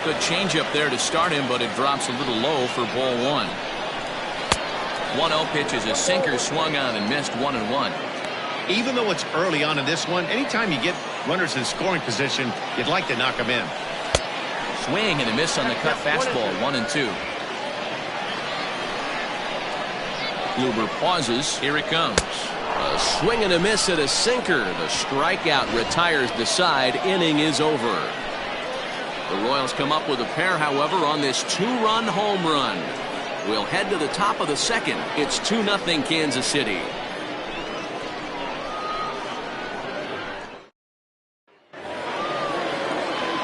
Good changeup there to start him, but it drops a little low for ball one. 1-0 pitch is a sinker, swung on and missed. 1-1. Even though it's early on in this one, anytime you get runners in scoring position, you'd like to knock them in. Swing and a miss on the cut fastball. 1-2. Kluber pauses. Here it comes. A swing and a miss at a sinker. The strikeout retires the side. Inning is over. The Royals come up with a pair, however, on this 2-run home run. We'll head to the top of the second. It's 2-0 Kansas City.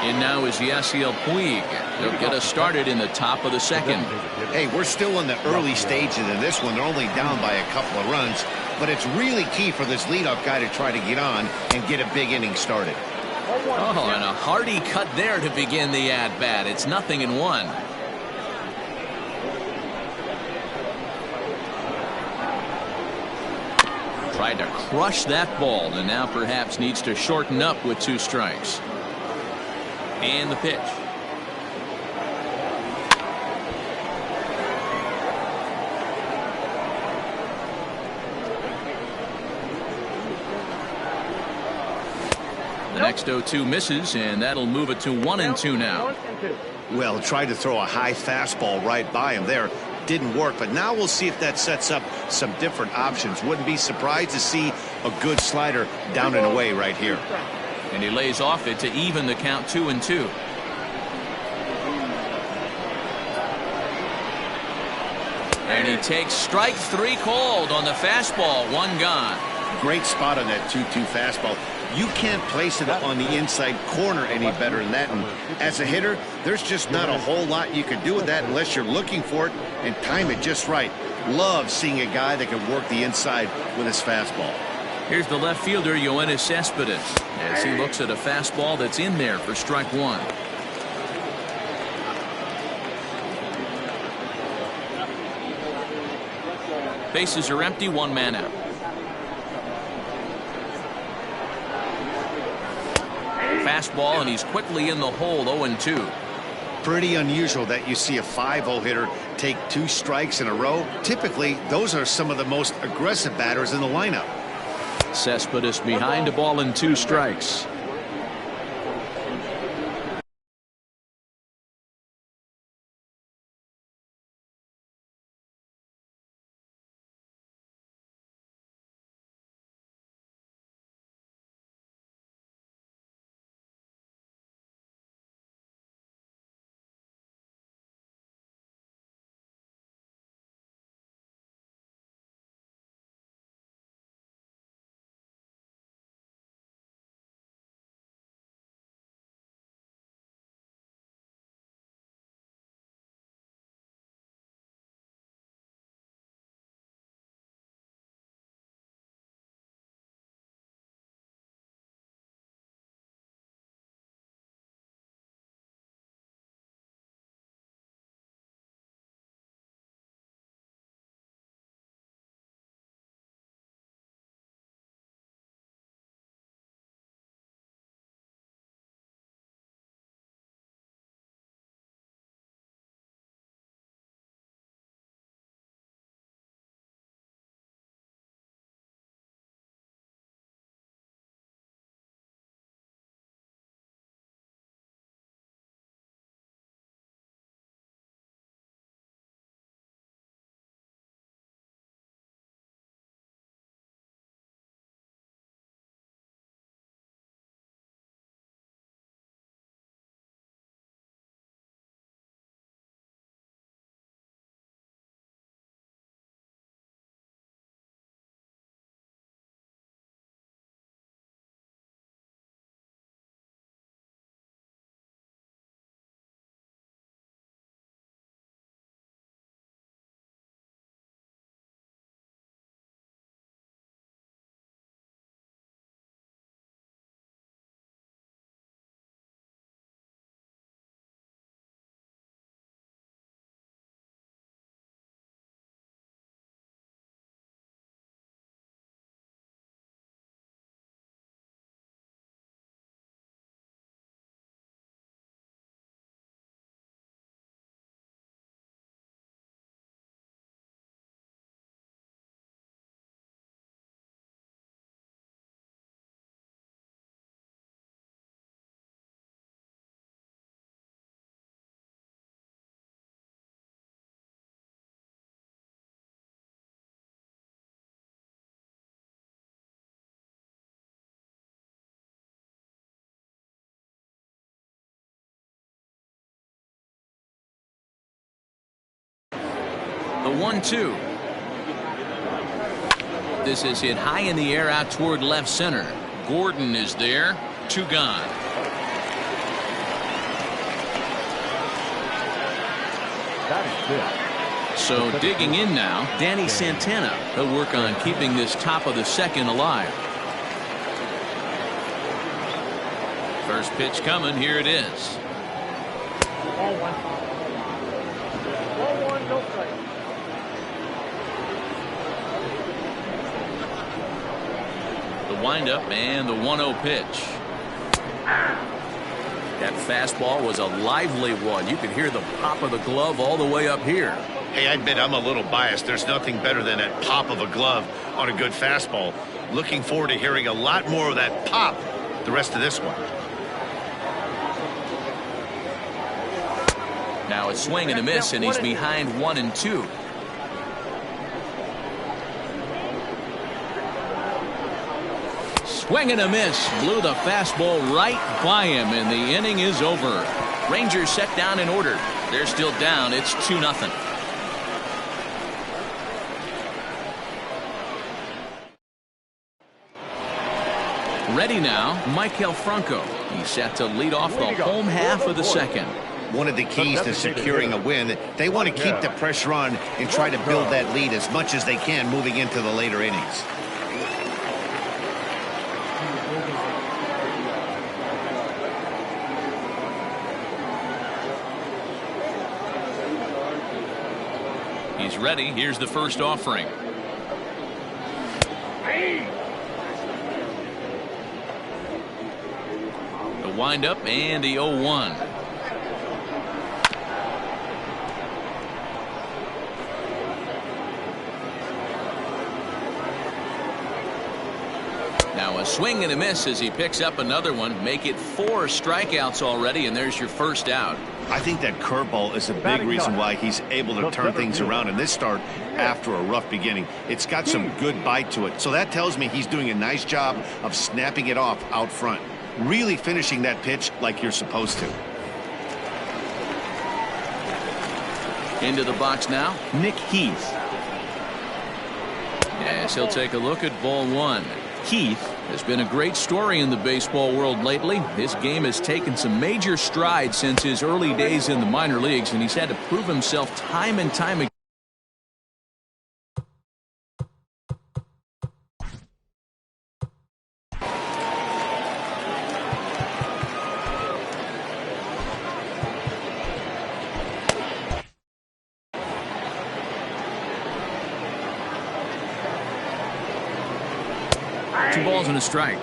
And now is Yasiel Puig. They'll get us started in the top of the second. Hey, we're still in the early stages of this one. They're only down by a couple of runs, but it's really key for this leadoff guy to try to get on and get a big inning started. Oh, and a hearty cut there to begin the at-bat. It's 0-1. Tried to crush that ball, and now perhaps needs to shorten up with 2 strikes. And the pitch. The next 0-2 misses, and that'll move it to 1-2 now. Well, tried to throw a high fastball right by him there. Didn't work, but now we'll see if that sets up some different options. Wouldn't be surprised to see a good slider down and away right here. And he lays off it to even the count. 2-2. And he takes strike 3 called on the fastball. 1 gone. Great spot on that 2-2 fastball. You can't place it on the inside corner any better than that. And as a hitter, there's just not a whole lot you can do with that unless you're looking for it and time it just right. Love seeing a guy that can work the inside with his fastball. Here's the left fielder, Yoenis Cespedes, as he looks at a fastball that's in there for strike 1. Bases are empty, 1 man out. Fastball, and he's quickly in the hole. 0-2. Pretty unusual that you see a 5-0 hitter take 2 strikes in a row. Typically, those are some of the most aggressive batters in the lineup. Cespedes behind a ball and 2 strikes. The 1-2. This is hit high in the air out toward left center. Gordon is there. 2 gone. So digging in now, Danny Santana. He'll work on keeping this top of the second alive. First pitch coming. Here it is. The windup and the 1-0 pitch. That fastball was a lively one. You could hear the pop of the glove all the way up here. Hey, I admit I'm a little biased. There's nothing better than that pop of a glove on a good fastball. Looking forward to hearing a lot more of that pop the rest of this one. Now a swing and a miss, and he's behind 1-2. Swing and a miss. Blew the fastball right by him, and the inning is over. Rangers set down in order. They're still down. It's 2-0. Ready now, Michael Franco. He's set to lead off the home half of the second. One of the keys to securing a win, they want to keep the pressure on and try to build that lead as much as they can moving into the later innings. He's ready. Here's the first offering. The windup and the 0-1. Now a swing and a miss as he picks up another one. Make it 4 strikeouts already, and there's your first out. I think that curveball is a big reason why he's able to turn things around in this start after a rough beginning. It's got some good bite to it, so that tells me he's doing a nice job of snapping it off out front. Really finishing that pitch like you're supposed to. Into the box now, Nick Heath. Yes, he'll take a look at ball 1. Heath has been a great story in the baseball world lately. His game has taken some major strides since his early days in the minor leagues, and he's had to prove himself time and time again. Two balls and a strike.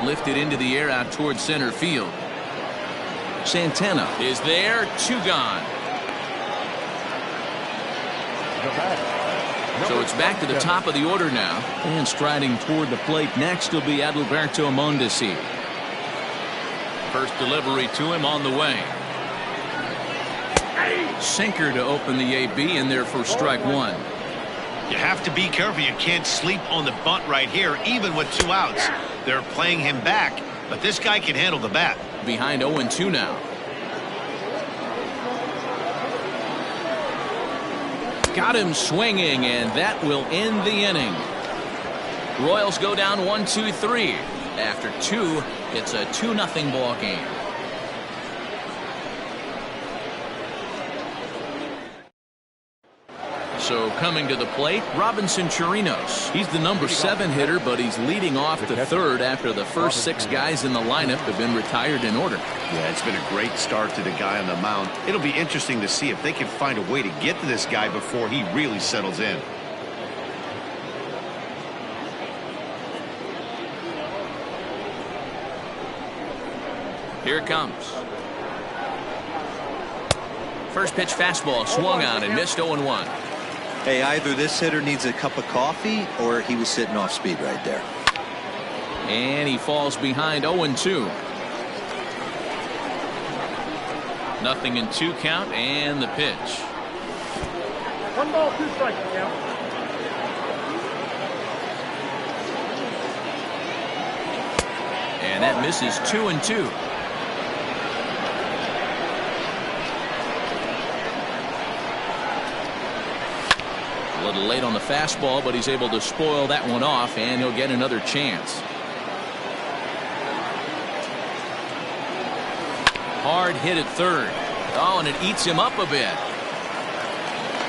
Lifted into the air out towards center field. Santana is there. 2 gone. So it's back to the top of the order now. And striding toward the plate next will be Adalberto Mondesi. First delivery to him on the way. Sinker to open the AB in there for strike 1. You have to be careful. You can't sleep on the bunt right here, even with 2 outs. They're playing him back, but this guy can handle the bat. Behind 0-2 now. Got him swinging, and that will end the inning. Royals go down 1-2-3. After 2, it's a 2-0 ball game. So coming to the plate, Robinson Chirinos. He's the number 7 hitter, but he's leading off the third after the first 6 guys in the lineup have been retired in order. Yeah, it's been a great start to the guy on the mound. It'll be interesting to see if they can find a way to get to this guy before he really settles in. Here it comes. First pitch fastball swung on and missed 0-1. Hey, either this hitter needs a cup of coffee or he was sitting off speed right there. And he falls behind 0-2. Nothing in 2 count and the pitch. 1 ball, 2 strikes now. And that misses 2-2. A little late on the fastball, but he's able to spoil that one off, and he'll get another chance. Hard hit at third. Oh, and it eats him up a bit.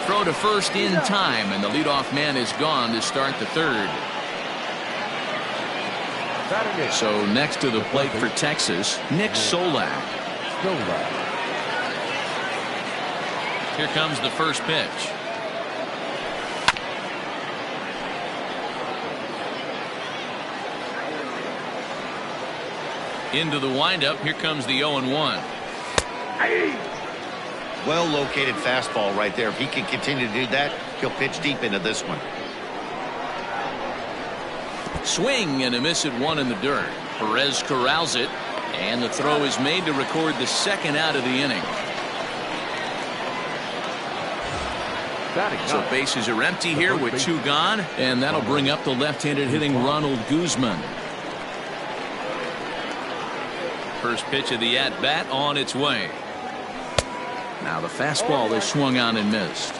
Throw to first in time, and the leadoff man is gone to start the third. So next to the plate for Texas, Nick Solak. Here comes the first pitch. Into the windup. Here comes the 0-1. Well located fastball right there. If he can continue to do that, he'll pitch deep into this one. Swing and a miss at one in the dirt. Perez corrals it, and the throw is made to record the second out of the inning. So bases are empty here with two gone, and that'll bring up the left-handed hitting Ronald Guzman. First pitch of the at-bat on its way. Now the fastball is swung on and missed.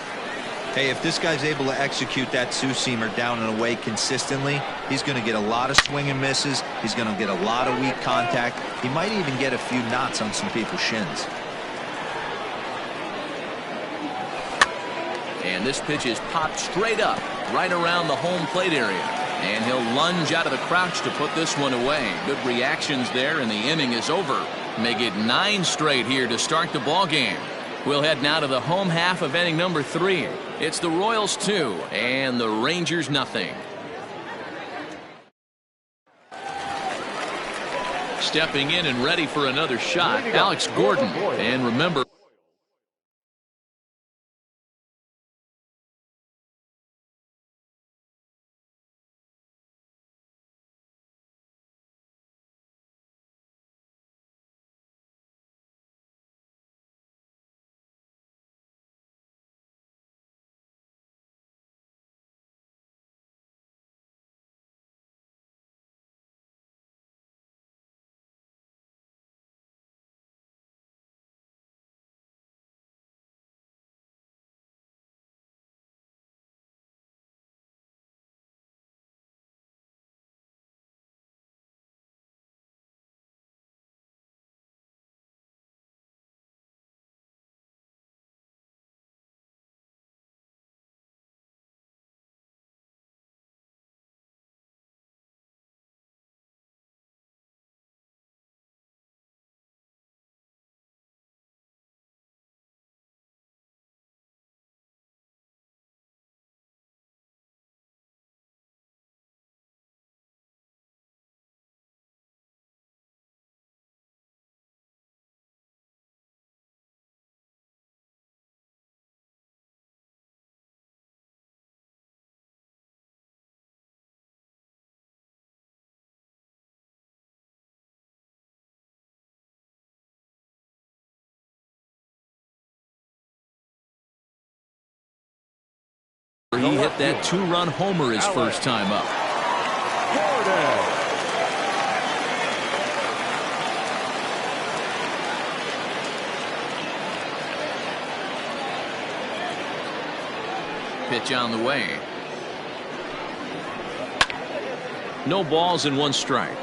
Hey, if this guy's able to execute that two-seamer down and away consistently, he's going to get a lot of swing and misses. He's going to get a lot of weak contact. He might even get a few knots on some people's shins. And this pitch is popped straight up right around the home plate area. And he'll lunge out of the crouch to put this one away. Good reactions there, and the inning is over. Make it 9 straight here to start the ball game. We'll head now to the home half of inning number 3. It's the Royals 2 and the Rangers nothing. Stepping in and ready for another shot, Alex Gordon. And remember, he hit that 2-run homer his first time up. Pitch on the way. No balls and 1 strike.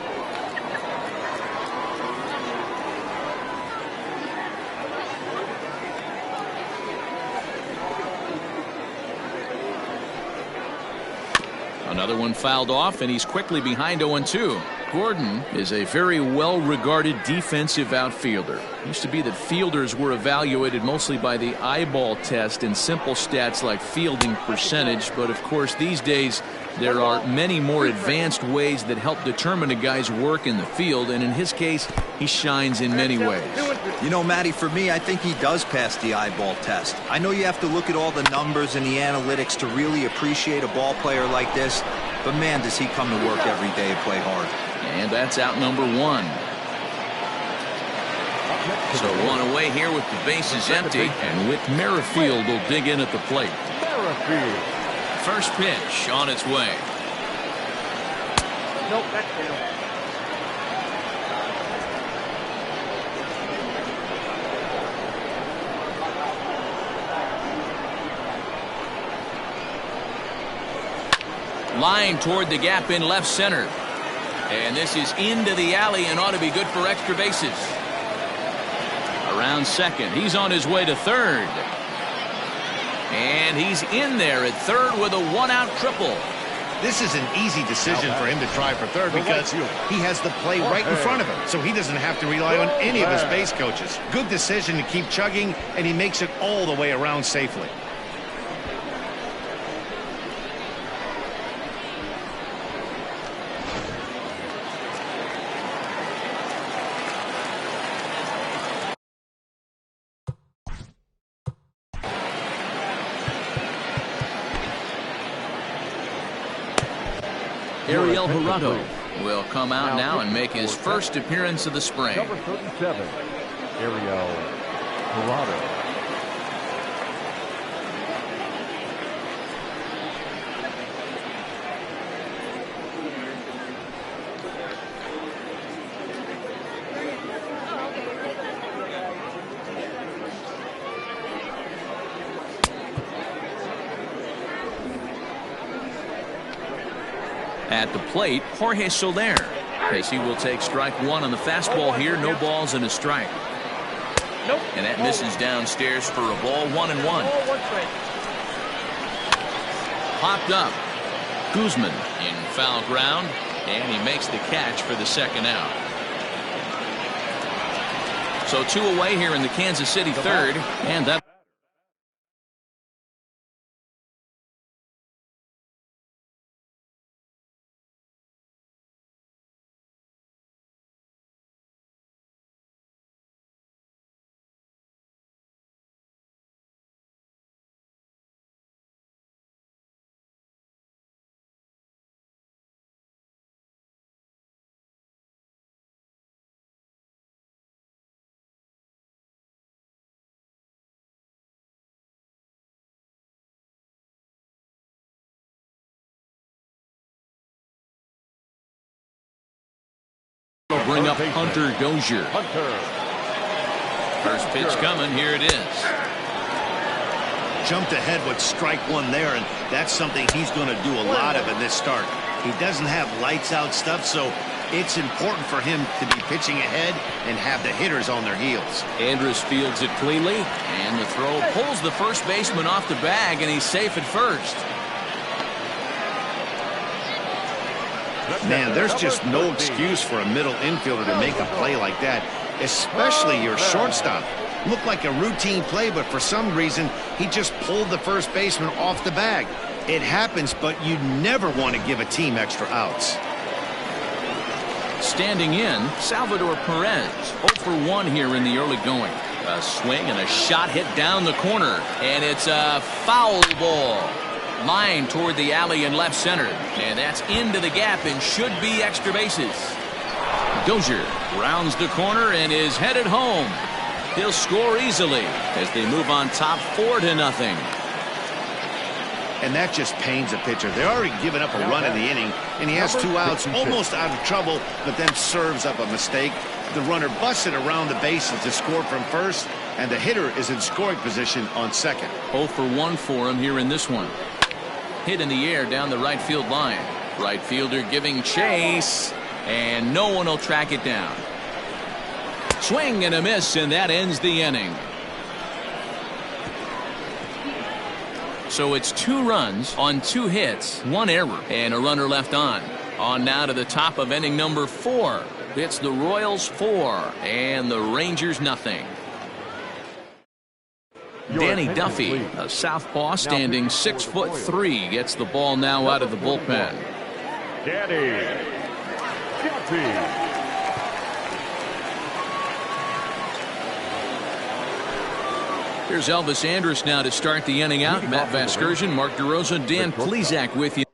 Another one fouled off, and he's quickly behind 0-2. Gordon is a very well-regarded defensive outfielder. It used to be that fielders were evaluated mostly by the eyeball test and simple stats like fielding percentage, but of course these days there are many more advanced ways that help determine a guy's work in the field, and in his case he shines in many ways. You know, Matty, for me, I think he does pass the eyeball test. I know you have to look at all the numbers and the analytics to really appreciate a ball player like this, but man, does he come to work every day and play hard. And that's out number 1. So 1 away here with the bases empty, and Whit Merrifield will dig in at the plate. First pitch on its way. Nope, that's down. Line toward the gap in left center. And this is into the alley and ought to be good for extra bases. Around second. He's on his way to third. And he's in there at third with a one-out triple. This is an easy decision for him to try for third because he has the play right in front of him, so he doesn't have to rely on any of his base coaches. Good decision to keep chugging, and he makes it all the way around safely. Ariel Jurado will come out now and make his first appearance of the spring. Number 37, Ariel Jurado. At the plate, Jorge Soler. Casey will take strike one on the fastball here. No balls and a strike. And that misses downstairs for a ball, 1-1. Popped up. Guzman in foul ground, and he makes the catch for the second out. So 2 away here in the Kansas City third, and that will bring up Hunter Dozier. First pitch coming. Here it is. Jumped ahead with strike one there, and that's something he's going to do a lot of in this start. He doesn't have lights out stuff, so it's important for him to be pitching ahead and have the hitters on their heels. Andrus fields it cleanly, and the throw pulls the first baseman off the bag, and he's safe at first. Man, there's just no excuse for a middle infielder to make a play like that, especially your shortstop. Looked like a routine play, but for some reason, he just pulled the first baseman off the bag. It happens, but you never want to give a team extra outs. Standing in, Salvador Perez. 0 for 1 here in the early going. A swing and a shot hit down the corner, and it's a foul ball. Line toward the alley in left center, and that's into the gap and should be extra bases. Dozier rounds the corner and is headed home. He'll score easily as they move on top 4-0. And that just pains a pitcher. They're already given up a run in the inning, and he has 2 outs, almost out of trouble, but then serves up a mistake. The runner busts it around the bases to score from first, and the hitter is in scoring position on second. 0 for 1 for him here in this one. Hit in the air down the right field line. Right fielder giving chase, and no one will track it down. Swing and a miss, and that ends the inning. So it's 2 runs on 2 hits, 1 error, and a runner left on. On now to the top of inning number 4. It's the Royals 4 and the Rangers nothing. Danny Duffy, a southpaw standing 6'3", gets the ball now out of the bullpen. Danny Duffy. Here's Elvis Andrus now to start the inning out. Matt Vasgersian, Mark DeRosa, Dan Plesac with you.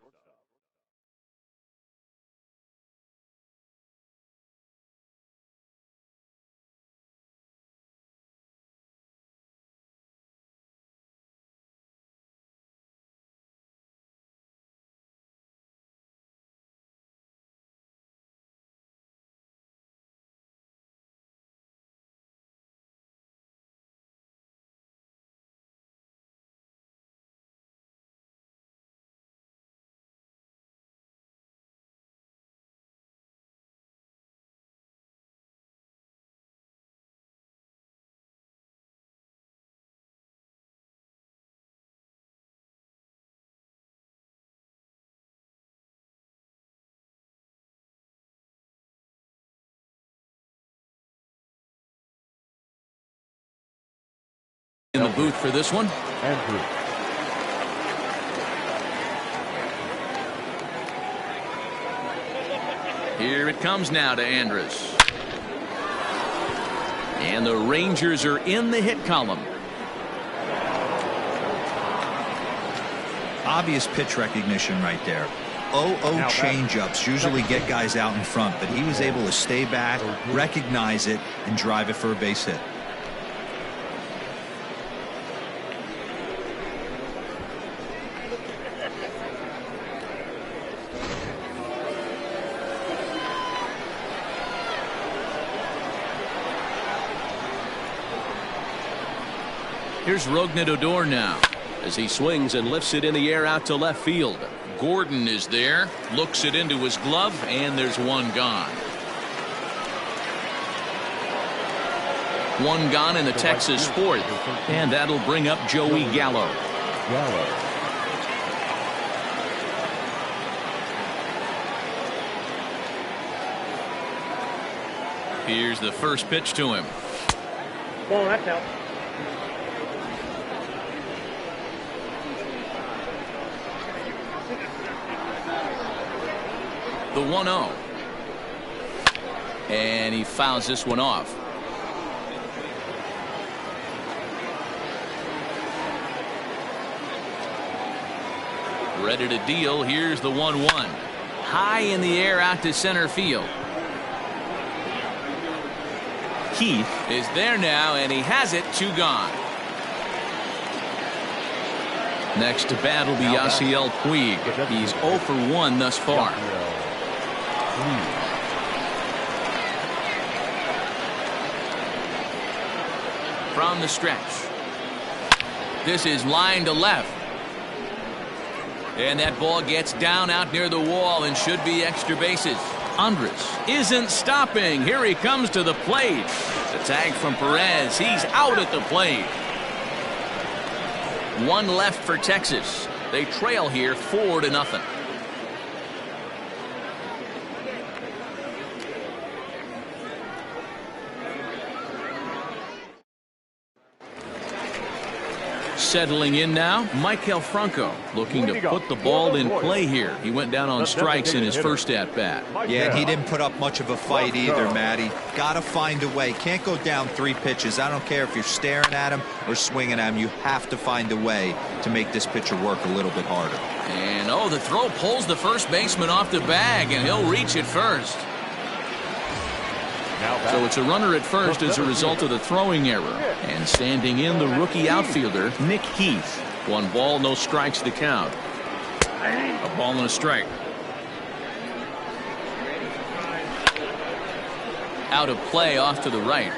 in the booth for this one. Andrew. Here it comes now to Andrus. And the Rangers are in the hit column. Obvious pitch recognition right there. 0-0 changeups usually get guys out in front, but he was able to stay back, recognize it, and drive it for a base hit. Here's Rognadodor now as he swings and lifts it in the air out to left field. Gordon is there, looks it into his glove, and there's one gone. One gone in the Texas fourth, and that'll bring up Joey Gallo. Here's the first pitch to him. Ball, that's out. The 1-0. And he fouls this one off. Ready to deal. Here's the 1-1. High in the air out to center field. Keith is there now, and he has it. 2 gone. Next to bat will be Yasiel Puig. He's 0 for 1 thus far. From the stretch. This is line to left. And that ball gets down out near the wall and should be extra bases. Andrus isn't stopping. Here he comes to the plate. The tag from Perez. He's out at the plate. 1 left for Texas. They trail here 4-0. Settling in now, Maikel Franco looking to put the ball in play here. He went down on strikes in his first at-bat. Yeah, he didn't put up much of a fight either, Matty. Got to find a way. Can't go down 3 pitches. I don't care if you're staring at him or swinging at him. You have to find a way to make this pitcher work a little bit harder. And, the throw pulls the first baseman off the bag, and he'll reach it first. So it's a runner at first as a result of the throwing error. And standing in, the rookie outfielder, Nick Heath. 1 ball, no strikes to count. A ball and a strike. Out of play off to the right.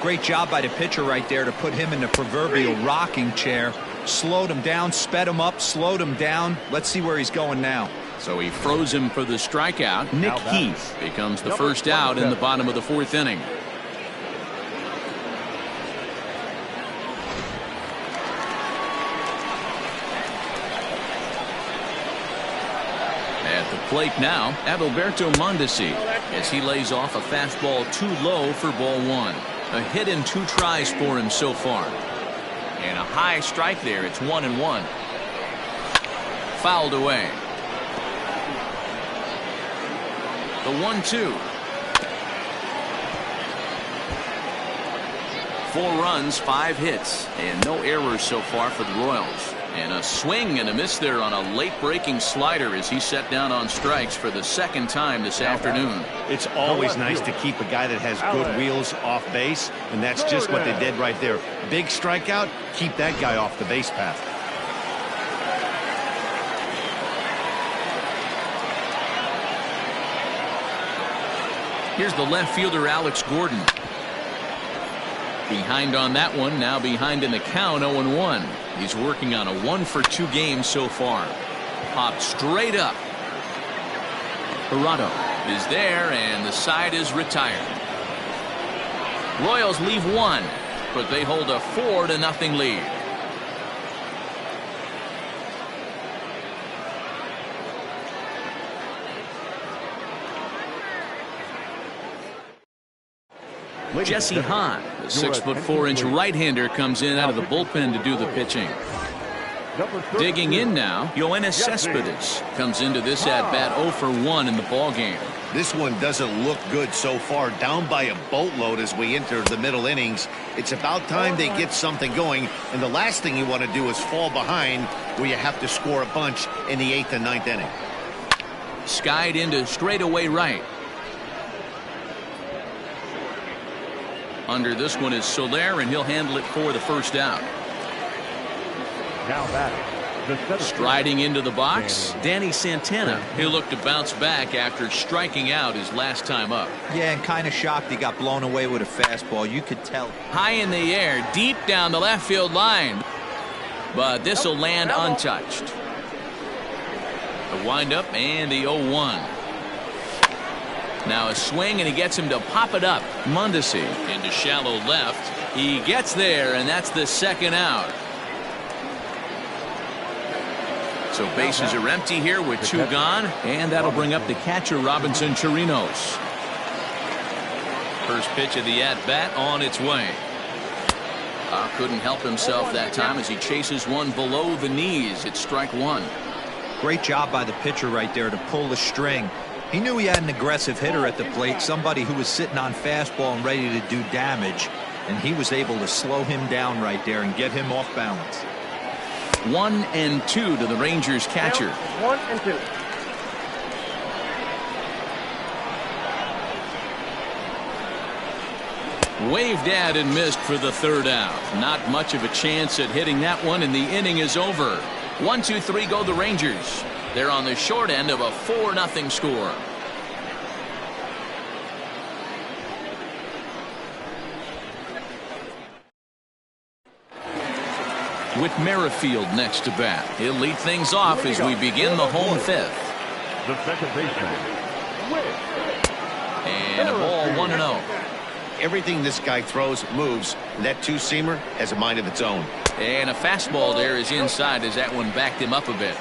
Great job by the pitcher right there to put him in the proverbial rocking chair. Slowed him down, sped him up, slowed him down. Let's see where he's going now. So he froze him for the strikeout. Nick Heath becomes the first out in the bottom of the 4th inning. At the plate now, Adalberto Mondesi as he lays off a fastball too low for ball 1. A hit in 2 tries for him so far. And a high strike there. It's 1-1. Fouled away. The 1-2. 4 runs, 5 hits, and no errors so far for the Royals. And a swing and a miss there on a late breaking slider as he set down on strikes for the 2nd time this afternoon. It's always nice to keep a guy that has good wheels off base, and that's just what they did right there. Big strikeout, keep that guy off the base path. Here's the left fielder, Alex Gordon. Behind on that one, now behind in the count, 0-1. He's working on a 1-for-2 game so far. Popped straight up. Hirado is there, and the side is retired. Royals leave 1, but they hold a 4-0 lead. Jesse Hahn, the 6'4" right-hander, comes in out of the bullpen to do the pitching. Digging in now, Yoenis Cespedes comes into this at-bat 0 for 1 in the ballgame. This one doesn't look good so far, down by a boatload as we enter the middle innings. It's about time they get something going, and the last thing you want to do is fall behind where you have to score a bunch in the 8th and 9th inning. Skied into straightaway right. Under this one is Soler, and he'll handle it for the first out. Now batting, Striding into the box, Danny Santana. He'll look to bounce back after striking out his last time up. Yeah, and kind of shocked he got blown away with a fastball. You could tell. High in the air, deep down the left field line. But this will land untouched. The windup and the 0-1. Now a swing, and he gets him to pop it up. Mondesi into shallow left. He gets there, and that's the second out. So bases are empty here with 2 gone, and that'll bring up the catcher, Robinson Chirinos. First pitch of the at-bat on its way. Couldn't help himself that time as he chases one below the knees. It's strike 1. Great job by the pitcher right there to pull the string. He knew he had an aggressive hitter at the plate, somebody who was sitting on fastball and ready to do damage, and he was able to slow him down right there and get him off balance. 1-2 to the Rangers catcher. 1-2. Waved at and missed for the third out. Not much of a chance at hitting that one, and the inning is over. 1-2-3 go the Rangers. They're on the short end of a 4-0 score. With Merrifield next to bat, he'll lead things off as we begin the home 5th. the second baseman, And a ball 1-0. Everything this guy throws moves, and that two-seamer has a mind of its own. And a fastball there is inside as that one backed him up a bit.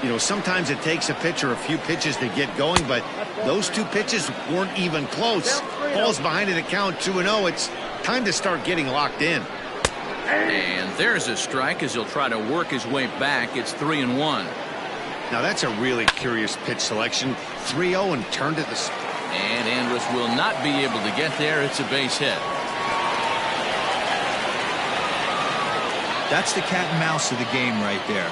You know, sometimes it takes a pitcher a few pitches to get going, but those 2 pitches weren't even close. Ball's behind in the count 2-0. It's time to start getting locked in. And there's a strike as he'll try to work his way back. It's 3-1. Now that's a really curious pitch selection. 3-0 and turned it the... And Andrus will not be able to get there. It's a base hit. That's the cat and mouse of the game right there.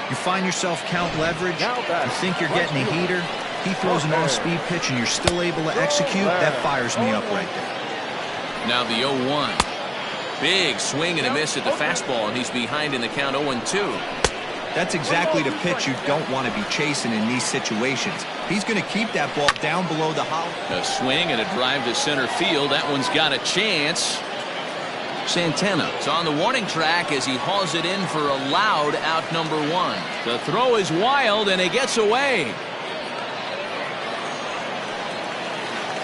You find yourself count leverage, you think you're getting a heater, he throws an off-speed pitch and you're still able to execute, that fires me up right there. Now the 0-1. Big swing and a miss at the fastball, and he's behind in the count 0-2. That's exactly the pitch you don't want to be chasing in these situations. He's going to keep that ball down below the hollow. A swing and a drive to center field. That one's got a chance. Santana is on the warning track as he hauls it in for a loud out number 1. The throw is wild and it gets away.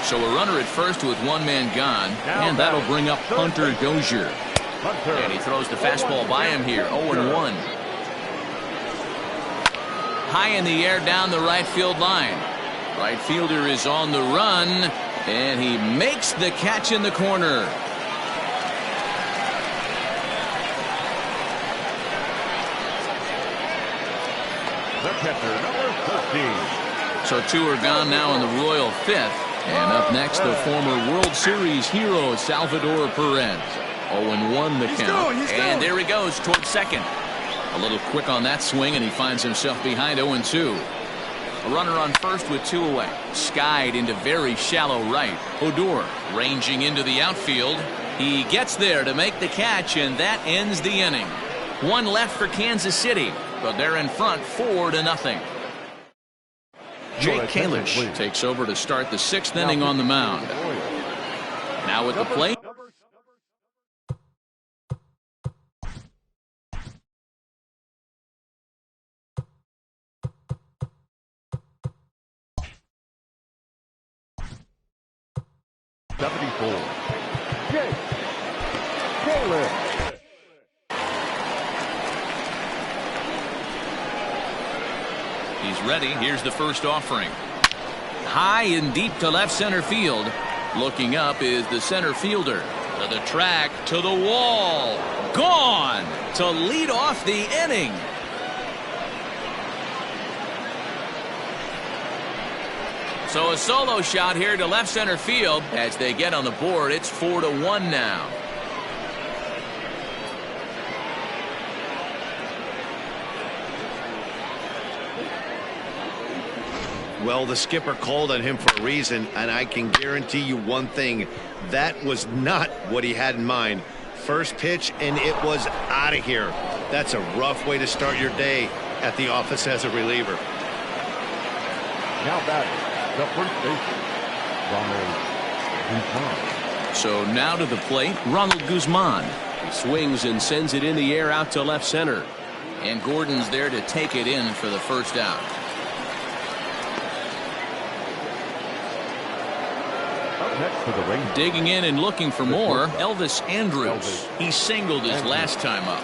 So a runner at first with 1 man gone, and that'll bring up Hunter Dozier. And he throws the fastball by him here. 0-1. High in the air down the right field line. Right fielder is on the run, and he makes the catch in the corner. the catcher, number 13. So 2 are gone now in the Royal 5th. And up next, the former World Series hero, Salvador Perez. 0-1 the count. And there he goes towards second. A little quick on that swing, and he finds himself behind 0-2. A runner on first with 2 away. Skied into very shallow right. Odor ranging into the outfield. He gets there to make the catch, and that ends the inning. 1 left for Kansas City, but they're in front 4-0. Jake Kalish takes over to start the 6th inning on the mound. Now at the plate. Jake Kalish. He's ready. Here's the first offering. High and deep to left center field. Looking up is the center fielder. To the track, to the wall. Gone to lead off the inning. So a solo shot here to left center field. As they get on the board, it's 4-1 now. Well, the skipper called on him for a reason, and I can guarantee you one thing. That was not what he had in mind. First pitch, and it was out of here. That's a rough way to start your day at the office as a reliever. Now batting, the first baseman, Ronald Guzman. So now to the plate, Ronald Guzman. He swings and sends it in the air out to left center. And Gordon's there to take it in for the first out. Next to the ring. Digging in and looking for more, Elvis Andrus. He singled his last time up.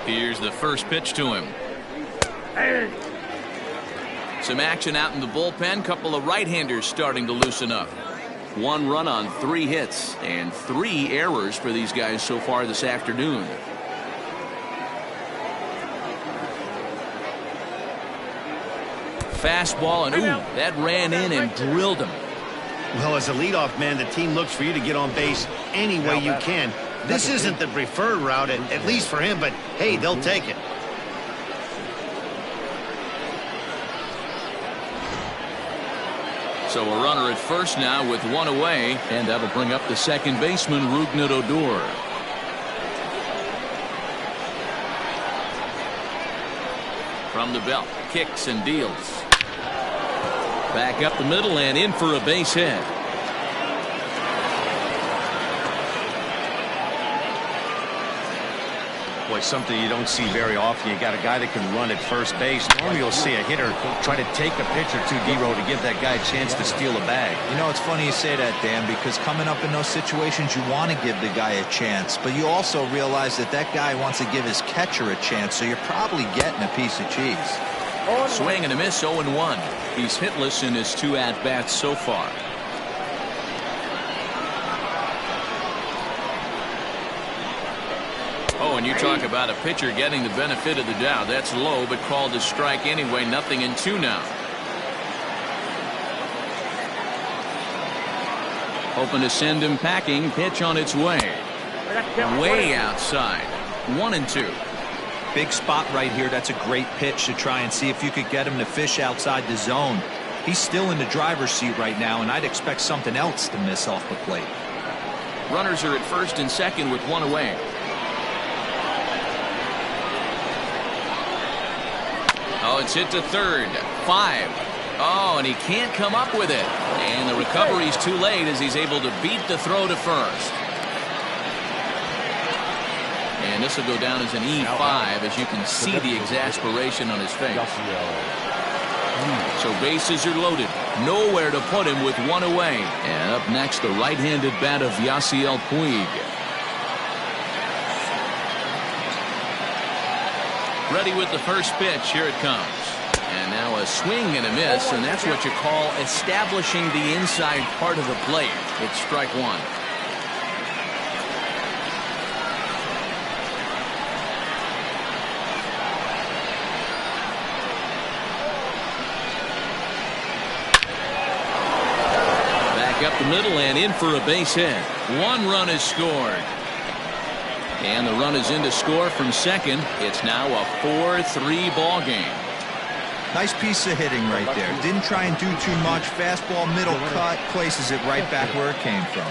Here's the first pitch to him. Some action out in the bullpen. Couple of right-handers starting to loosen up. 1 run on 3 hits and 3 errors for these guys so far this afternoon. Fastball, and ooh, that ran in and drilled him. Well, as a leadoff man, the team looks for you to get on base any way you can. This isn't the preferred route, at least for him, but hey, they'll take it. So a runner at first now with 1 away, and that'll bring up the second baseman, Rougned Odor. From the belt, kicks and deals. Back up the middle and in for a base hit. Boy, something you don't see very often. You got a guy that can run at first base. Normally you'll see a hitter try to take a pitch or two, D-Row, to give that guy a chance to steal a bag. You know, it's funny you say that, Dan, because coming up in those situations, you want to give the guy a chance, but you also realize that that guy wants to give his catcher a chance, so you're probably getting a piece of cheese. Swing and a miss, 0-1. He's hitless in his 2 at-bats so far. Oh, and you talk about a pitcher getting the benefit of the doubt. That's low, but called a strike anyway. 0-2 now. Hoping to send him packing. Pitch on its way. Way outside. 1-2. Big spot right here. That's a great pitch to try and see if you could get him to fish outside the zone. He's still in the driver's seat right now, and I'd expect something else to miss off the plate. Runners are at first and second with 1 away. Oh, it's hit to third. 5. Oh, and he can't come up with it. And the recovery's too late as he's able to beat the throw to first. And this will go down as an E5 as you can see the exasperation on his face. So bases are loaded. Nowhere to put him with 1 away. And up next, the right-handed bat of Yasiel Puig. Ready with the first pitch. Here it comes. And now a swing and a miss, and that's what you call establishing the inside part of the plate. It's strike 1. Up the middle and in for a base hit. 1 run is scored. And the run is in to score from second. It's now a 4-3 ball game. Nice piece of hitting right there. Didn't try and do too much. Fastball, middle cut, places it right back where it came from.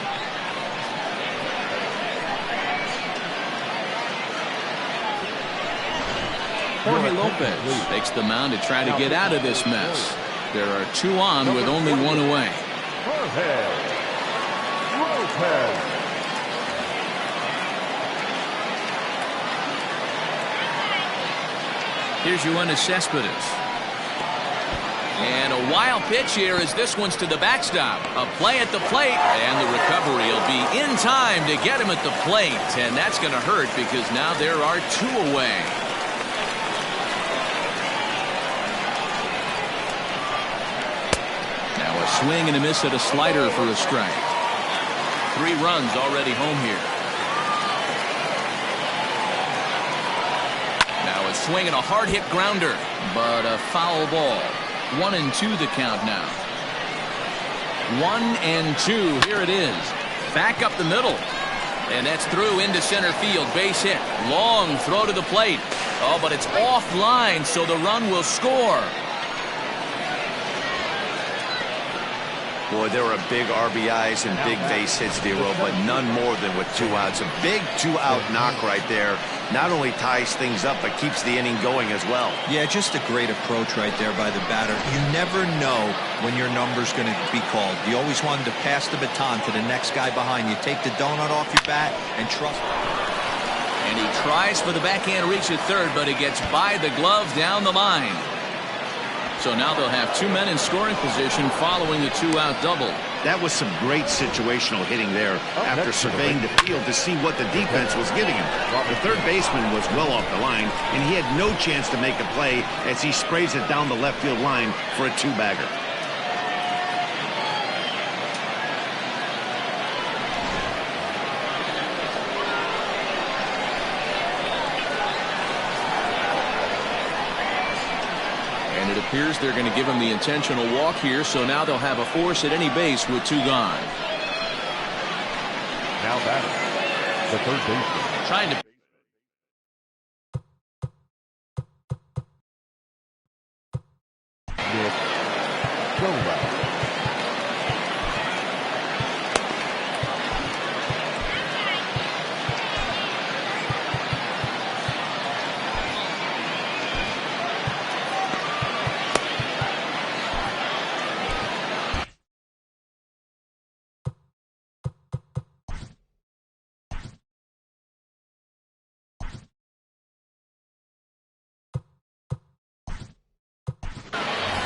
Jorge Lopez takes the mound to try to get out of this mess. There are 2 on with only 1 away. Jorge Lopez. Here's Yoenis Cespedes. And a wild pitch here as this one's to the backstop. A play at the plate, and the recovery will be in time to get him at the plate. And that's going to hurt because now there are 2 away. swing and a miss at a slider for a strike. 3 runs already home here. Now a swing and a hard hit grounder, but a foul ball. 1-2 the count now. 1-2. Here it is. Back up the middle. And that's through into center field. Base hit. Long throw to the plate. Oh, but it's offline, so the run will score. Boy, there are big RBIs and big base hits, D-Row, but none more than with 2 outs. A big 2-out knock right there. Not only ties things up, but keeps the inning going as well. Yeah, just a great approach right there by the batter. You never know when your number's going to be called. You always want to pass the baton to the next guy behind you. Take the donut off your bat and trust. And he tries for the backhand reach at third, but it gets by the glove down the line. So now they'll have 2 men in scoring position following the 2-out double. That was some great situational hitting there after surveying the field to see what the defense was giving him. The third baseman was well off the line, and he had no chance to make a play as he sprays it down the left field line for a 2-bagger. And it appears they're going to give him the intentional walk here, so now they'll have a force at any base with 2 gone. Now batting, the third baseman. Trying to Nick Throwback.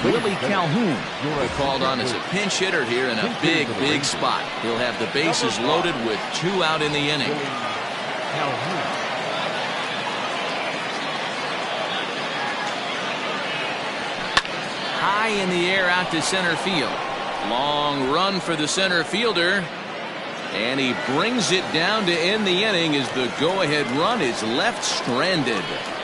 Willie Calhoun called on as a pinch hitter here in a big, big spot. He'll have the bases loaded with 2 out in the inning. High in the air out to center field. Long run for the center fielder. And he brings it down to end the inning as the go-ahead run is left stranded.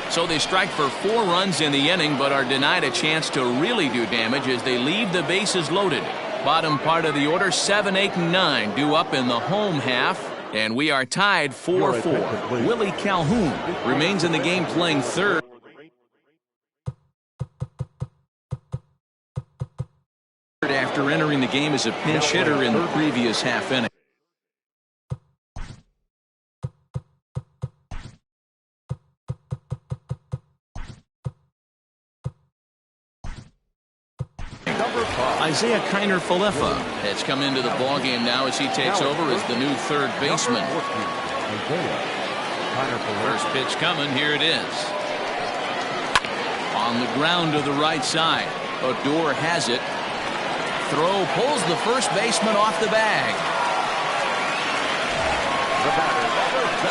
So they strike for 4 runs in the inning, but are denied a chance to really do damage as they leave the bases loaded. Bottom part of the order, 7, 8, and 9 due up in the home half. And we are tied 4-4. Willie Calhoun remains in the game playing third. After entering the game as a pinch hitter in the previous half inning. Isaiah Kiner-Falefa has come into the ballgame now as he takes over as the new third baseman. First pitch coming, here it is. On the ground to the right side. Odor has it. Throw pulls the first baseman off the bag.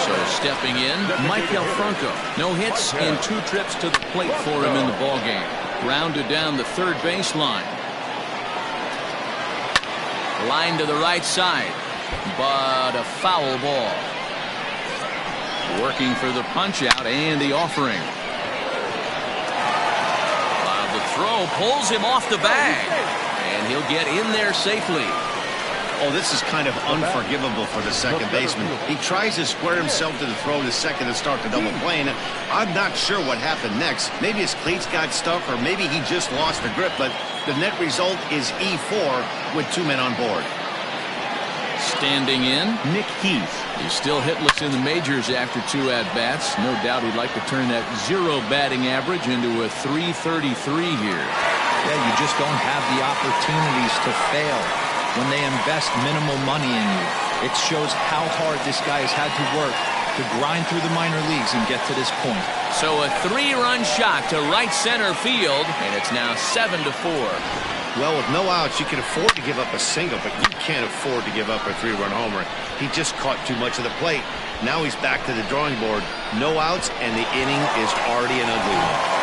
So stepping in, Michael Franco. No hits and 2 trips to the plate for him in the ballgame. Grounded down the third baseline. Line to the right side, but a foul ball. Working for the punch out and the offering. The throw pulls him off the bag, and he'll get in there safely. Oh, this is kind of unforgivable for the second baseman. He tries to square himself to the throw to second and start the double play. And I'm not sure what happened next. Maybe his cleats got stuck, or maybe he just lost the grip. But the net result is E4 with 2 men on board. Standing in, Nick Heath. He's still hitless in the majors after 2 at-bats. No doubt he'd like to turn that 0 batting average into a .333 here. Yeah, you just don't have the opportunities to fail when they invest minimal money in you. It shows how hard this guy has had to work to grind through the minor leagues and get to this point. So a 3-run shot to right center field, and it's now 7-4. Well, with no outs, you can afford to give up a single, but you can't afford to give up a 3-run homer. He just caught too much of the plate. Now he's back to the drawing board. No outs, and the inning is already an ugly one.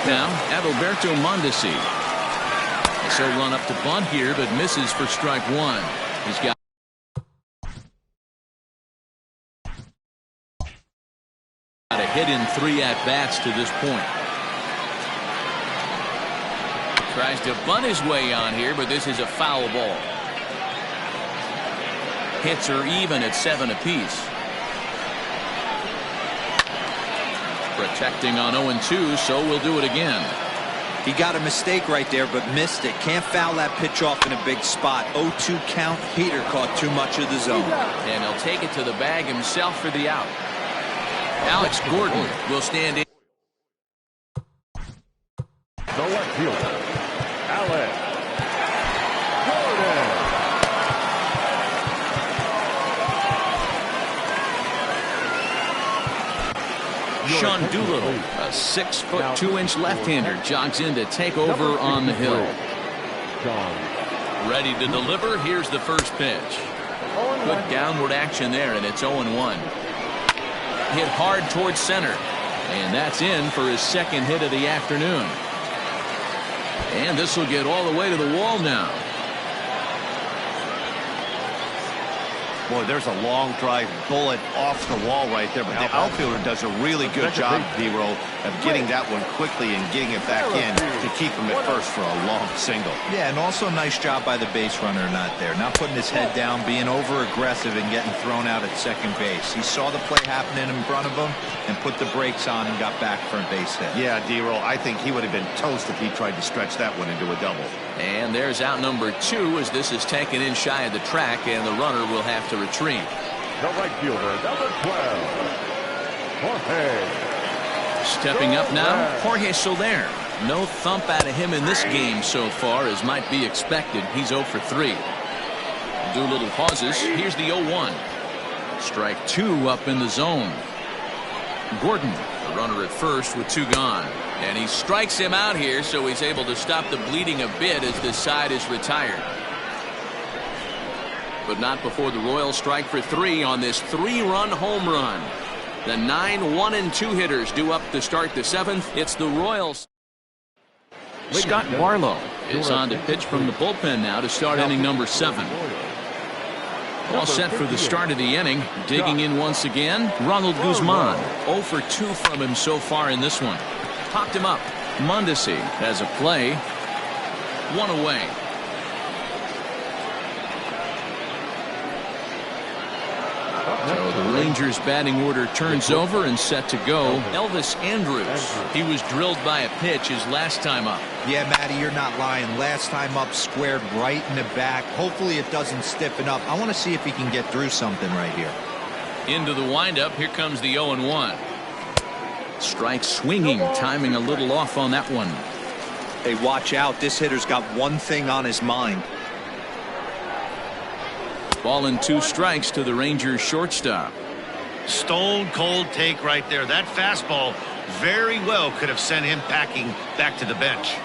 now, Adalberto Mondesi. So run up to bunt here, but misses for strike one. He's got a hit in 3 at-bats to this point. Tries to bunt his way on here, but this is a foul ball. Hits are even at 7 apiece. Protecting on 0-2, so we'll do it again. He got a mistake right there, but missed it. Can't foul that pitch off in a big spot. 0-2 count. Peter caught too much of the zone. And he'll take it to the bag himself for the out. Alex Gordon will stand in. The left fielder, Alex Gordon. Sean Doolittle, a 6'2" left-hander, jogs in to take over on the hill. Ready to deliver. Here's the first pitch. Good downward action there, and it's 0-1. Hit hard towards center, and that's in for his second hit of the afternoon. And this will get all the way to the wall now. Boy, there's a long drive bullet off the wall right there, but the outfielder does a really good job, D-Roll, of getting that one quickly and getting it back in to keep him at first for a long single. Yeah, and also nice job by the base runner not there. Not putting his head down, being over-aggressive and getting thrown out at second base. He saw the play happening in front of him and put the brakes on and got back for a base hit. Yeah, D-Roll, I think he would have been toast if he tried to stretch that one into a double. And there's out number 2 as this is taken in shy of the track, and the runner will have to retreat. The right fielder, number 12, Jorge. Stepping up now, Jorge Soler. No thump out of him in this game so far, as might be expected. He's 0 for 3. Doolittle pauses. Here's the 0-1. Strike 2 up in the zone. Gordon, the runner at first with 2 gone. And he strikes him out here, so he's able to stop the bleeding a bit as this side is retired. But not before the Royals strike for 3 on this 3-run home run. The 9 1-2 hitters due up to start the 7th. It's the Royals. Scott Barlow is on to pitch from the bullpen now to start inning number 7. All set for the start of the inning. Digging in once again, Ronald Guzman. 0 for 2 from him so far in this one. Popped him up. Mondesi has a play. 1 away. So the Rangers batting order turns over and set to go. Elvis Andrus. He was drilled by a pitch his last time up. Yeah, Matty, you're not lying. Last time up, squared right in the back. Hopefully it doesn't stiffen up. I want to see if he can get through something right here. Into the windup. Here comes the 0-1. Strike swinging, timing a little off on that one. Hey, watch out. This hitter's got one thing on his mind. Ball and 2 strikes to the Rangers shortstop. Stone cold take right there. That fastball very well could have sent him packing back to the bench.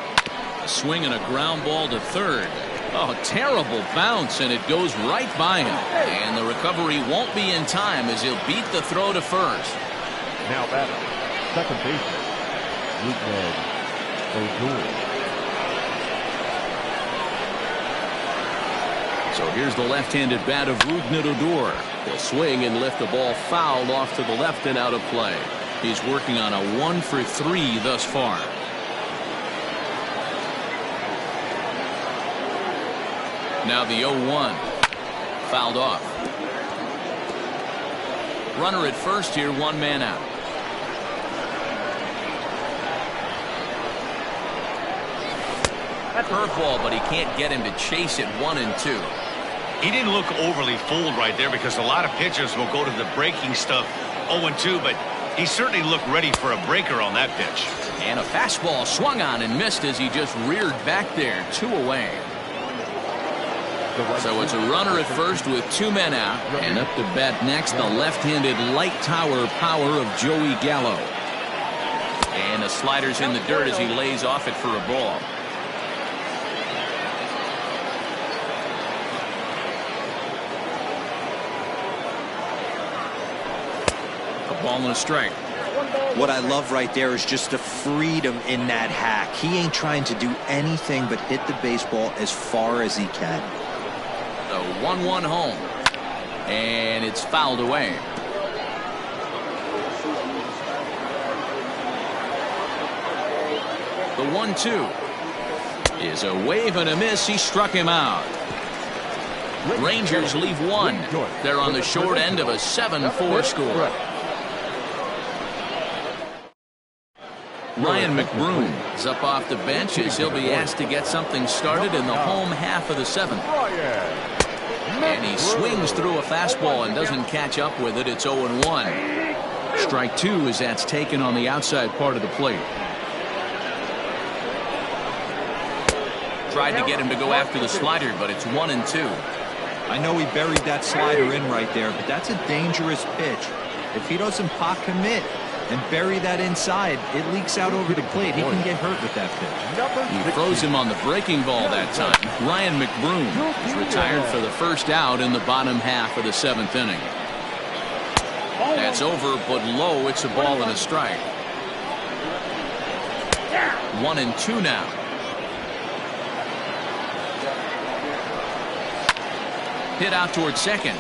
A swing and a ground ball to third. Oh, terrible bounce, and it goes right by him. And the recovery won't be in time as he'll beat the throw to first. Now batter, second baseman, Rougned Odor. So here's the left-handed bat of Rougned Odor. He'll swing and lift the ball foul off to the left and out of play. He's working on a 1 for 3 thus far. Now the 0-1. Fouled off. Runner at first here, 1 man out. Curveball, but he can't get him to chase it 1 and 2. He didn't look overly fooled right there because a lot of pitchers will go to the breaking stuff 0-2, but he certainly looked ready for a breaker on that pitch. And a fastball swung on and missed as he just reared back there. 2 away. So it's a runner at first with 2 men out. And up to bat next, the left-handed light tower power of Joey Gallo. And the slider's in the dirt as he lays off it for a ball. A ball and a strike. What I love right there is just the freedom in that hack. He ain't trying to do anything but hit the baseball as far as he can. The 1-1 home. And it's fouled away. The 1-2 is a wave and a miss. He struck him out. Rangers leave one. They're on the short end of a 7-4 score. Ryan McBroom is up off the bench as he'll be asked to get something started in the home half of the 7th. And he swings through a fastball and doesn't catch up with it. It's 0-1. Strike 2 as that's taken on the outside part of the plate. Tried to get him to go after the slider, but it's 1-2. I know he buried that slider in right there, but that's a dangerous pitch. If he doesn't pot commit and bury that inside, it leaks out over the plate. He can get hurt with that pitch. He throws him on the breaking ball that time. Ryan McBroom is retired for the first out in the bottom half of the 7th inning. That's over, but low. It's a ball and a strike. 1-2 now. Hit out towards second.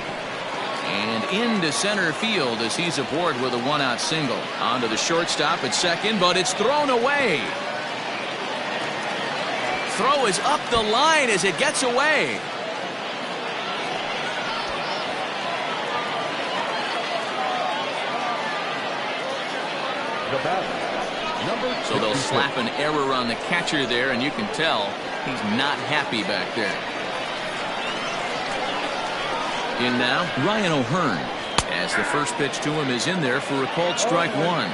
And into center field as he's aboard with a 1-out single. Onto the shortstop at second, but it's thrown away. Throw is up the line as it gets away. So they'll slap an error on the catcher there, and you can tell he's not happy back there. In now, Ryan O'Hearn, as the first pitch to him is in there for a called strike 1.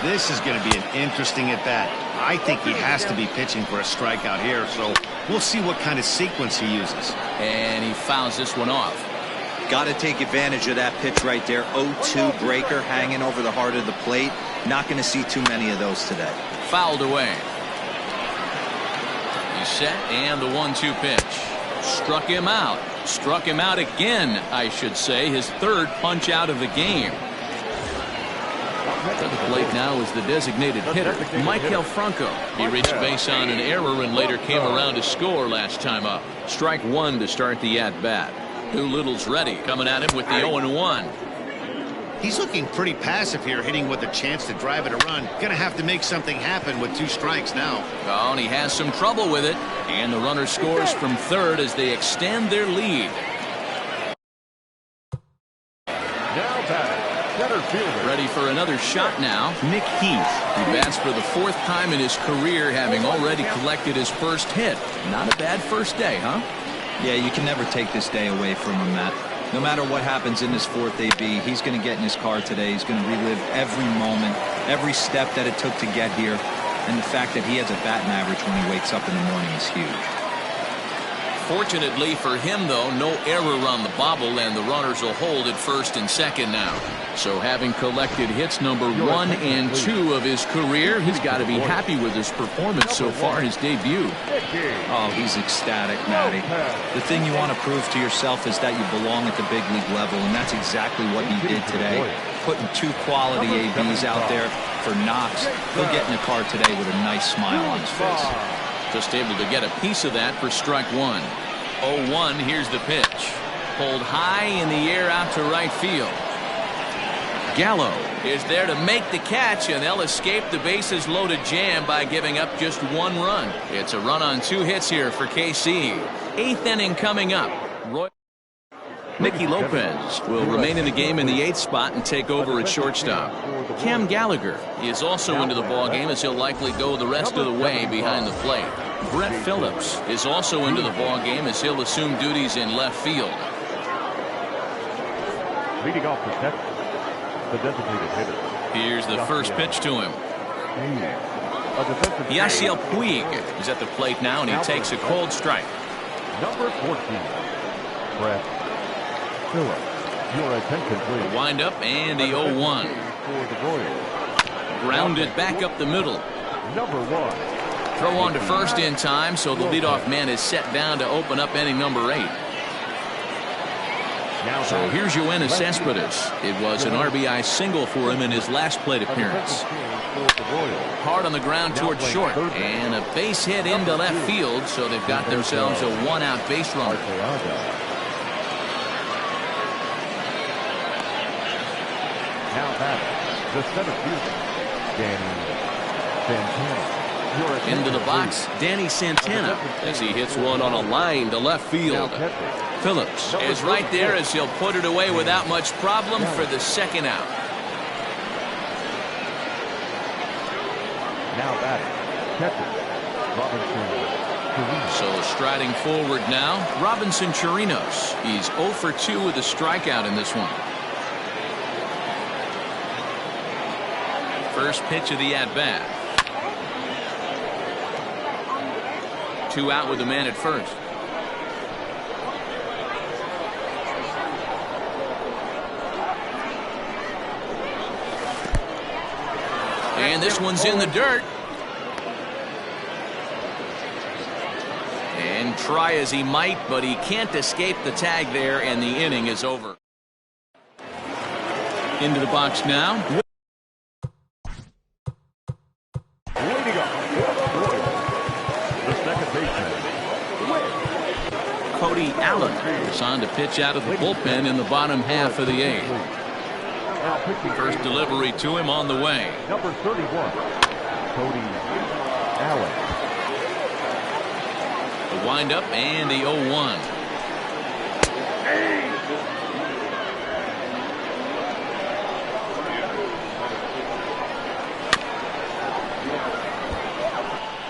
This is going to be an interesting at-bat. I think he has to be pitching for a strikeout here, so we'll see what kind of sequence he uses. And he fouls this one off. Got to take advantage of that pitch right there. 0-2 breaker hanging over the heart of the plate. Not going to see too many of those today. Fouled away. He's set, and the 1-2 pitch. Struck him out. Struck him out again, I should say. His third punch out of the game. To the plate now is the designated hitter, Michael Franco. He reached base on an error and later came around to score last time up. Strike 1 to start the at-bat. Doolittle's ready, coming at him with the 0-1. He's looking pretty passive here, hitting with a chance to drive it a run. Gonna have to make something happen with 2 strikes now. Oh, and he has some trouble with it. And the runner scores from third as they extend their lead. Now back, center fielder. Ready for another shot now, Nick Heath. He bats for the 4th time in his career, having already collected his first hit. Not a bad first day, huh? Yeah, you can never take this day away from him, Matt. No matter what happens in this 4th AB, he's going to get in his car today. He's going to relive every moment, every step that it took to get here. And the fact that he has a batting average when he wakes up in the morning is huge. Fortunately for him, though, no error on the bobble, and the runners will hold at first and second now. So having collected hits number 1 and 2 of his career, he's got to be happy with his performance so far in his debut. Oh, he's ecstatic, Matty. The thing you want to prove to yourself is that you belong at the big league level, and that's exactly what he did today. Putting 2 quality ABs out there for knocks. He'll get in the car today with a nice smile on his face. Just able to get a piece of that for strike 1. 0-1, here's the pitch. Pulled high in the air out to right field. Gallo is there to make the catch, and they'll escape the bases loaded jam by giving up just 1 run. It's a run on 2 hits here for KC. 8th inning coming up. Nicky Lopez will remain in the game in the 8th spot and take over at shortstop. Cam Gallagher is also into the ballgame as he'll likely go the rest of the way behind the plate. Brett Phillips is also into the ballgame as he'll assume duties in left field. Leading off the set, the designated hitter. Here's the first pitch to him. Yasiel Puig is at the plate now, and he takes a cold strike. Number 14, Brett Phillips. Your attention, please. Wind up and the 0-1. Grounded back up the middle. Number 1. Throw on to first in time, so the leadoff man is set down to open up inning number 8. So here's Cespedes. It was an RBI single for him in his last plate appearance. Hard on the ground towards short, and a base hit into left field, so they've got themselves a one-out base runner. Now batting, the center fielder, Danny Santana. Into the box, Danny Santana, as he hits one on a line to left field. Phillips is right there as he'll put it away without much problem for the second out. Now batting, catcher, Robinson. So striding forward now, Robinson Chirinos. He's 0 for 2 with a strikeout in this one. First pitch of the at-bat. 2 out with the man at first. And this one's in the dirt. And try as he might, but he can't escape the tag there, and the inning is over. Into the box now. Cody Allen is on to pitch out of the bullpen in the bottom half of the 8th. First delivery to him on the way. Number 31, Cody Allen. The windup and the 0-1.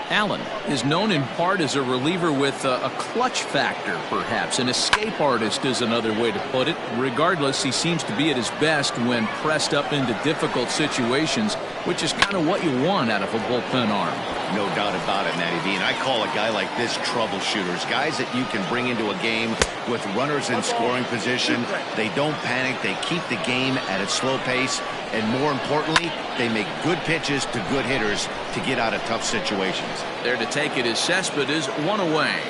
Allen is known in part as a reliever with a clutch factor, perhaps. An escape artist is another way to put it. Regardless, he seems to be at his best when pressed up into difficult situations, which is kind of what you want out of a bullpen arm. No doubt about it, Matty D. And I call a guy like this troubleshooters. Guys that you can bring into a game with runners in scoring position. They don't panic. They keep the game at a slow pace. And more importantly, they make good pitches to good hitters to get out of tough situations. There to take it is Cespedes, 1 away.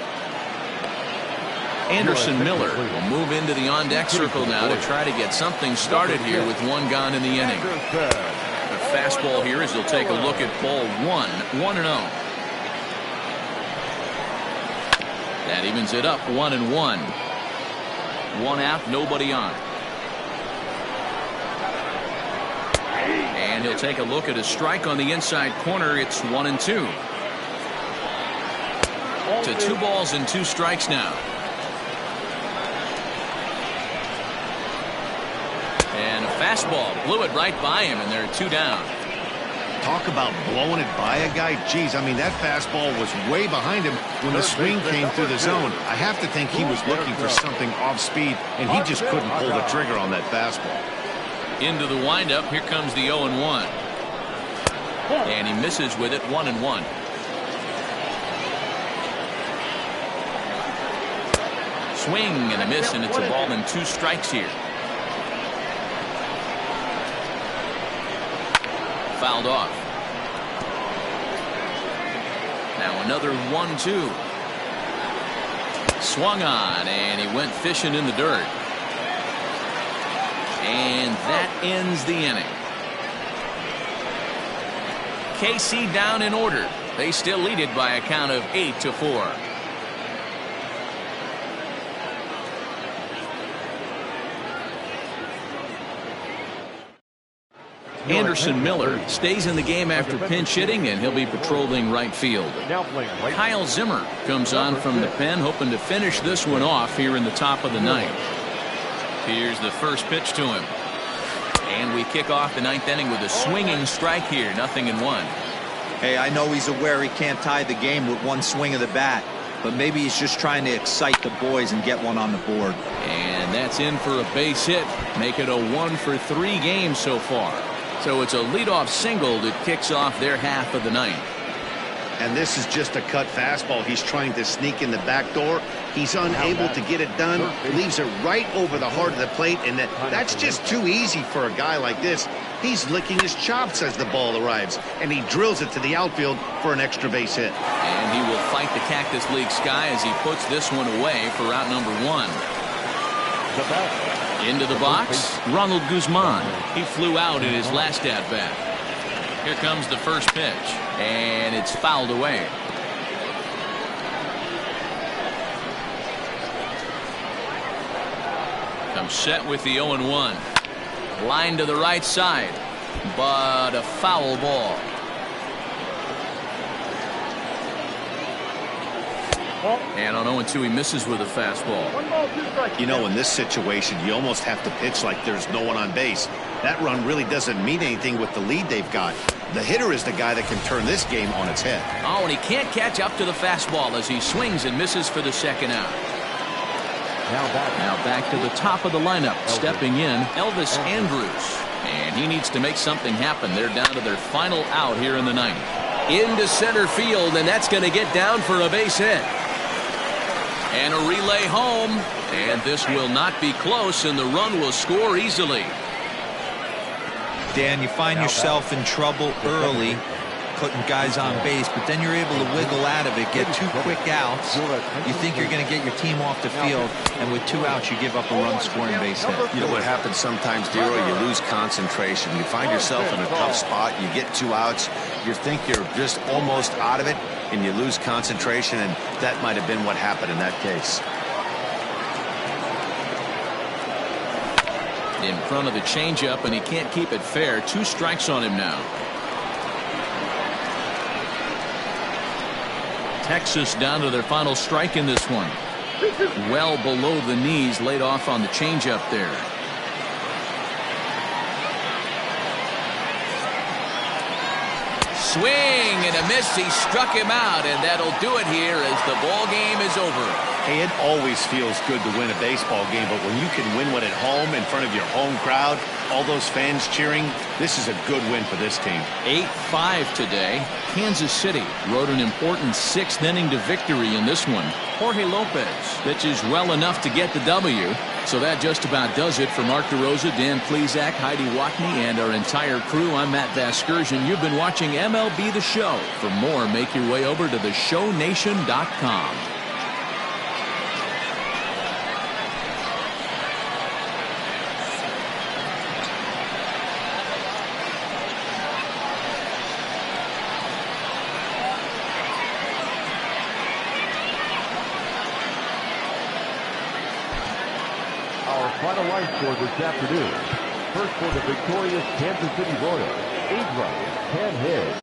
Anderson Miller will move into the on-deck circle now to try to get something started here with 1 gone in the inning. The fastball here as he'll take a look at ball 1, 1-0. That evens it up, 1-1. 1 out, nobody on. And he'll take a look at a strike on the inside corner. It's 1-2. To 2 balls and 2 strikes now. And a fastball blew it right by him, and there are 2 down. Talk about blowing it by a guy. Geez, I mean, that fastball was way behind him when the swing came through the zone. I have to think he was looking for something off speed, and he just couldn't pull the trigger on that fastball. Into the windup. Here comes the 0-1. And he misses with it, 1-1. Swing and a miss, and it's a ball and 2 strikes here. Fouled off. Now another 1-2. Swung on, and he went fishing in the dirt. And that ends the inning. KC down in order. They still lead it by a count of 8-4. Anderson Miller stays in the game after pinch hitting, and he'll be patrolling right field. Kyle Zimmer comes on from the pen, hoping to finish this one off here in the top of the 9th. Here's the first pitch to him. And we kick off the 9th inning with a swinging strike here, 0-1. Hey, I know he's aware he can't tie the game with 1 swing of the bat, but maybe he's just trying to excite the boys and get one on the board. And that's in for a base hit. Make it a 1 for 3 games so far. So it's a leadoff single that kicks off their half of the 9th. And this is just a cut fastball. He's trying to sneak in the back door. He's unable to get it done. Leaves it right over the heart of the plate, and that's just too easy for a guy like this. He's licking his chops as the ball arrives, and he drills it to the outfield for an extra base hit. And he will fight the Cactus League sky as he puts this one away for out number 1. The bat. Into the box, Ronald Guzman. He flew out in his last at-bat. Here comes the first pitch, and it's fouled away. Comes set with the 0-1. Line to the right side, but a foul ball. And on 0-2, he misses with a fastball. You know, in this situation, you almost have to pitch like there's no one on base. That run really doesn't mean anything with the lead they've got. The hitter is the guy that can turn this game on its head. Oh, and he can't catch up to the fastball as he swings and misses for the second out. Now back to the top of the lineup. Stepping in, Elvis Andrus. And he needs to make something happen. They're down to their final out here in the ninth. Into center field, and that's going to get down for a base hit. And a relay home. And this will not be close, and the run will score easily. Dan, you find yourself in trouble early, putting guys on base, but then you're able to wiggle out of it, get 2 quick outs. You think you're going to get your team off the field, and with 2 outs, you give up a run-scoring base hit. You know what happens sometimes, Dero? You lose concentration. You find yourself in a tough spot. You get 2 outs. You think you're just almost out of it, and you lose concentration, and that might have been what happened in that case. In front of the changeup, and he can't keep it fair. 2 strikes on him now. Texas down to their final strike in this one. Well below the knees, laid off on the changeup there. Swing and a miss. He struck him out, and that'll do it here as the ball game is over. Hey, it always feels good to win a baseball game, but when you can win one at home in front of your home crowd, all those fans cheering, this is a good win for this team. 8-5 today. Kansas City rode an important 6th inning to victory in this one. Jorge Lopez pitches well enough to get the W. So that just about does it for Mark DeRosa, Dan Plesac, Heidi Watney, and our entire crew. I'm Matt Vasgersian. You've been watching MLB The Show. For more, make your way over to theshownation.com. Final line score this afternoon. First for the victorious Kansas City Royals, 8 runs, 10 hits.